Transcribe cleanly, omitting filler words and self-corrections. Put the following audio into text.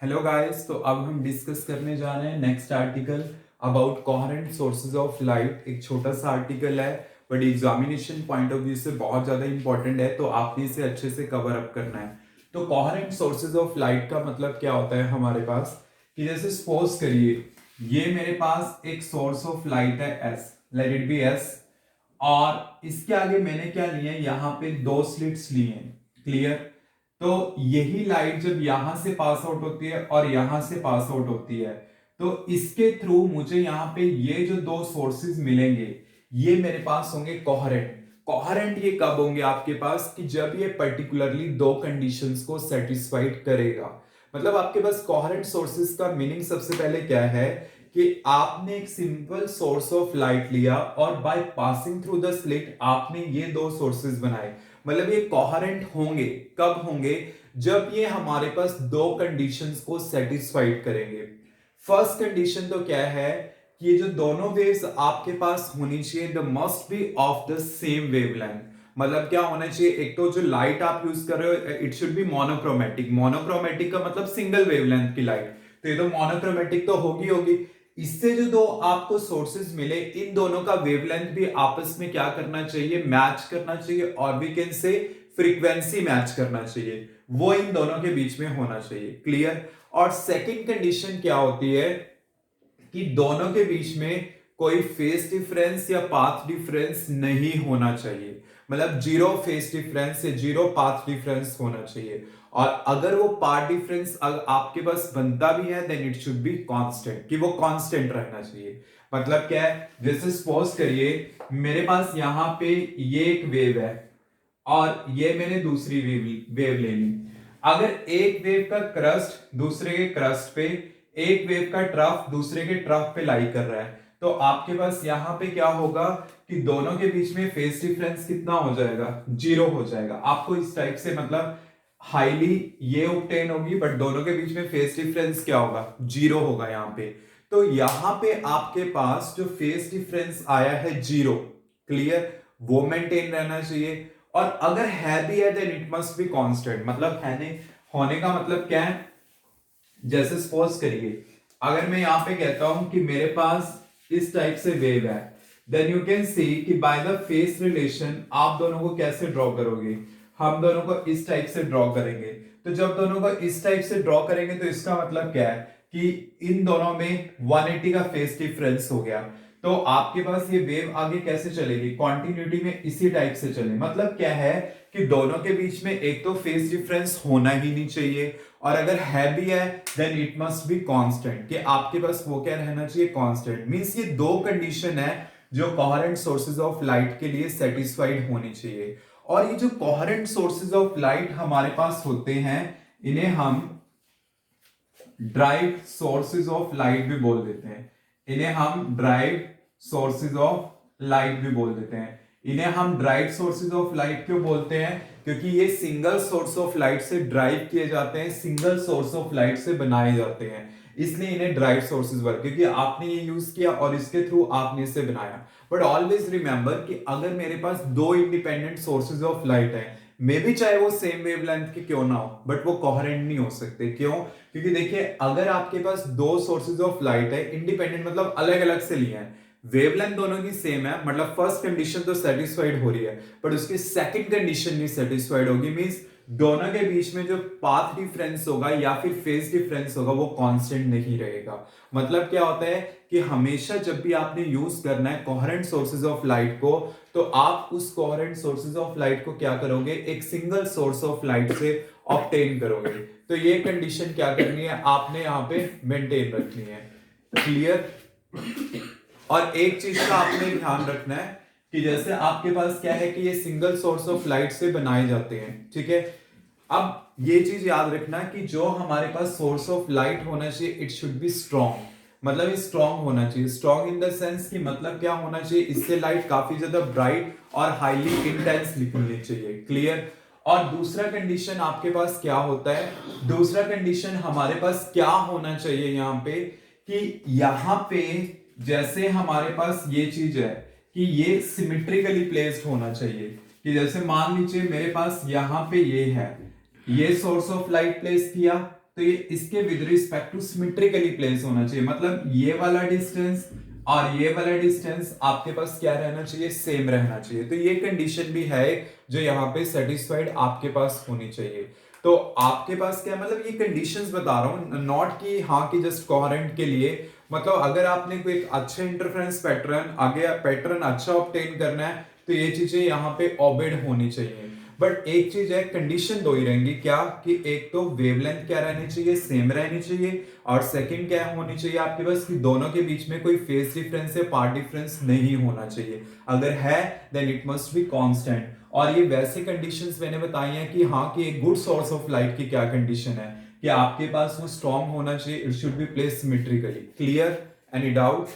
Hello guys, तो अब हम डिस्कस करने जा रहे हैं next article about coherent sources of light. एक छोटा सा आर्टिकल है but examination point of view से बहुत ज्यादा इंपॉर्टेंट है, तो आपने इसे अच्छे से कवर अप करना है। तो कोहेरेंट सोर्सेज ऑफ लाइट का मतलब क्या होता है हमारे पास, कि जैसे सपोज करिए ये मेरे पास एक सोर्स ऑफ लाइट है S, let it be S, और इसके आगे मैंने क्या लिया है, यहाँ पे दो स्लिट्स लिए हैं। क्लियर? तो यही लाइट जब यहां से पास आउट होती है और यहां से पास आउट होती है, तो इसके थ्रू मुझे यहां पे ये जो दो सोर्सेज मिलेंगे ये मेरे पास होंगे कोहेरेंट। कोहेरेंट ये कब होंगे आपके पास, कि जब ये पर्टिकुलरली दो कंडीशंस को सेटिस्फाइड करेगा। मतलब आपके पास कोहेरेंट सोर्सेज का मीनिंग सबसे पहले क्या है, कि आपने एक सिंपल सोर्स ऑफ लाइट लिया और by passing through the slit आपने ये दो सोर्सेज बनाए। मतलब ये कोहेरेंट होंगे कब होंगे, जब ये हमारे पास दो कंडीशंस को सेटिस्फाइड करेंगे। फर्स्ट कंडीशन तो क्या है, कि ये जो दोनों वेव्स आपके पास होनी चाहिए, the must be of the same wavelength. मतलब क्या होना चाहिए, एक तो जो लाइट आप यूज कर रहे हो it should B monochromatic. Monochromatic का मतलब सिंगल वेवलेंथ की लाइट, तो ये तो मोनोक्रोमेटिक तो होगी होगी। इससे जो दो आपको सोर्सेज मिले, इन दोनों का वेवलेंथ भी आपस में क्या करना चाहिए, मैच करना चाहिए, और we can say frequency match करना चाहिए, वो इन दोनों के बीच में होना चाहिए। क्लियर? और सेकंड कंडीशन क्या होती है, कि दोनों के बीच में कोई फेस डिफरेंस या पाथ डिफरेंस नहीं होना चाहिए। मतलब जीरो फेस डिफरेंस या जीरो पाथ डिफरेंस होना चाहिए, और अगर वो पाथ डिफरेंस आपके पास बनता भी है then it should be constant, कि वो कांस्टेंट रहना चाहिए। मतलब क्या है, जैसे सपोज करिए मेरे पास यहां पे ये एक वेव है और ये मैंने दूसरी वेव ले ली। अगर एक वेव का क्रस्ट दूसरे के क्रस्ट पे, एक वेव का ट्रफ दूसरे के ट्रफ पे लाई कर रहा है, तो आपके पास यहां पे क्या होगा, कि दोनों के बीच में फेस डिफरेंस कितना हो जाएगा, जीरो हो जाएगा। आपको इस टाइप से मतलब हाईली ये ऑब्टेन होगी, बट दोनों के बीच में फेस डिफरेंस क्या होगा, जीरो होगा यहाँ पे। तो यहां पे आपके पास जो फेस डिफरेंस आया है जीरो, क्लियर, वो मेंटेन रहना चाहिए। और अगर है भी है then it must be constant. मतलब है नहीं होने का मतलब क्या है, जैसे सपोज करिए अगर मैं यहां पे कहता हूं कि मेरे पास इस टाइप से वेव है, देन यू कैन सी कि बाय द फेस रिलेशन आप दोनों को कैसे ड्रॉ करोगे, हम दोनों को इस टाइप से ड्रॉ करेंगे। तो जब दोनों को इस टाइप से ड्रॉ करेंगे तो इसका मतलब क्या है, कि इन दोनों में 180 का फेस डिफरेंस हो गया। तो आपके पास ये वेव आगे कैसे चलेगी, कॉन्टिन्यूटी में इसी टाइप से चले। मतलब क्या है, कि दोनों के बीच में एक तो फेस डिफरेंस होना ही नहीं चाहिए, और अगर है भी है then it must be constant, कि आपके पास वो क्या रहना चाहिए, कांस्टेंट। मींस ये दो कंडीशन है जो कोहेरेंट सोर्सेज ऑफ लाइट के लिए सेटिस्फाइड होनी चाहिए। और ये जो कोहेरेंट सोर्सेज ऑफ लाइट हमारे पास होते हैं, इन्हें हम ड्राइव सोर्सेज ऑफ लाइट भी बोल देते हैं। इन्हें हम ड्राइव सोर्सेज ऑफ लाइट भी बोल देते हैं। इन्हें हम ड्राइव सोर्सेज ऑफ लाइट क्यों बोलते हैं, क्योंकि ये सिंगल सोर्स ऑफ लाइट से ड्राइव किए जाते हैं, सिंगल सोर्स ऑफ लाइट से बनाए जाते हैं, इसलिए इन्हें ड्राइव सोर्सेज बोलते हैं, क्योंकि आपने ये यूज किया और इसके थ्रू आपने इसे बनाया। बट ऑलवेज रिमेंबर कि अगर मेरे पास दो इंडिपेंडेंट सोर्सेज ऑफ लाइट है, मे भी चाहे वो सेम वेवलेंथ के क्यों ना हो, बट वो कोहेरेंट नहीं हो सकते। क्यों? क्योंकि देखिए अगर आपके पास दो सोर्सेज ऑफ लाइट है इंडिपेंडेंट, मतलब अलग अलग से लिए हैं, वेवलेंथ दोनों की सेम है, मतलब फर्स्ट कंडीशन तो सेटिस्फाइड हो रही है, बट उसकी सेकंड कंडीशन नहीं सेटिस्फाइड होगी। मींस दोनों के बीच में जो पाथ डिफरेंस होगा या फिर फेज डिफरेंस होगा वो कांस्टेंट नहीं रहेगा। मतलब क्या होता है, कि हमेशा जब भी आपने यूज करना है कोहेरेंट सोर्सेज ऑफ लाइट को, तो आप उस कोहेरेंट सोर्सेज ऑफ लाइट को क्या करोगे, एक सिंगल सोर्स ऑफ लाइट से ऑब्टेन करोगे। तो ये कंडीशन क्या करनी है, आपने यहां पे मेंटेन रखनी है। क्लियर? और एक चीज का आपने ध्यान रखना है, कि जैसे आपके पास क्या है, कि ये सिंगल सोर्स ऑफ लाइट से बनाए जाते हैं, ठीक है। अब ये चीज याद रखना कि जो हमारे पास सोर्स ऑफ लाइट होना चाहिए इट शुड बी स्ट्रॉन्ग। मतलब ये स्ट्रॉन्ग होना चाहिए, स्ट्रॉन्ग इन द सेंस कि मतलब क्या होना चाहिए, इससे लाइट काफी ज्यादा ब्राइट और हाईली इंटेंस निकलनी चाहिए। क्लियर? और दूसरा कंडीशन आपके पास क्या होता है, दूसरा कंडीशन हमारे पास क्या होना चाहिए यहाँ पे, कि यहाँ पे जैसे हमारे पास ये चीज है, कि ये सिमेट्रिकली प्लेस्ड होना चाहिए। कि जैसे मान लीजिए मेरे पास यहाँ पे ये है, ये सोर्स ऑफ लाइट प्लेस किया, तो ये इसके with respect to symmetrically place होना चाहिए, मतलब ये वाला डिस्टेंस और ये वाला डिस्टेंस आपके पास क्या रहना चाहिए, सेम रहना चाहिए। तो ये कंडीशन भी है जो यहाँ पे सेटिस्फाइड आपके पास होनी चाहिए। तो आपके पास क्या, मतलब ये कंडीशंस बता रहा हूँ, नॉट कि हाँ कि जस्ट कोहेरेंट के लिए, मतलब अगर आपने कोई एक अच्छे इंटरफेरेंस पैटर्न, आगे पैटर्न अच्छा ऑब्टेन करना है तो ये चीजें यहाँ पे ओबेड होनी चाहिए। बट एक चीज है, कंडीशन दो ही रहेंगी, क्या कि एक तो वेवलेंथ क्या रहनी चाहिए, सेम रहनी चाहिए, और सेकंड क्या होनी चाहिए आपके पास कि दोनों के बीच में कोई फेज डिफरेंस या पार्ट डिफरेंस नहीं होना चाहिए। अगर है then it must be constant. और ये वैसे कंडीशंस मैंने बताई हैं कि हाँ कि एक गुड सोर्स ऑफ लाइट की क्या कंडीशन है कि आपके पास वो स्ट्रॉन्ग होना चाहिए, it should be placed symmetrically. Clear? Any doubt?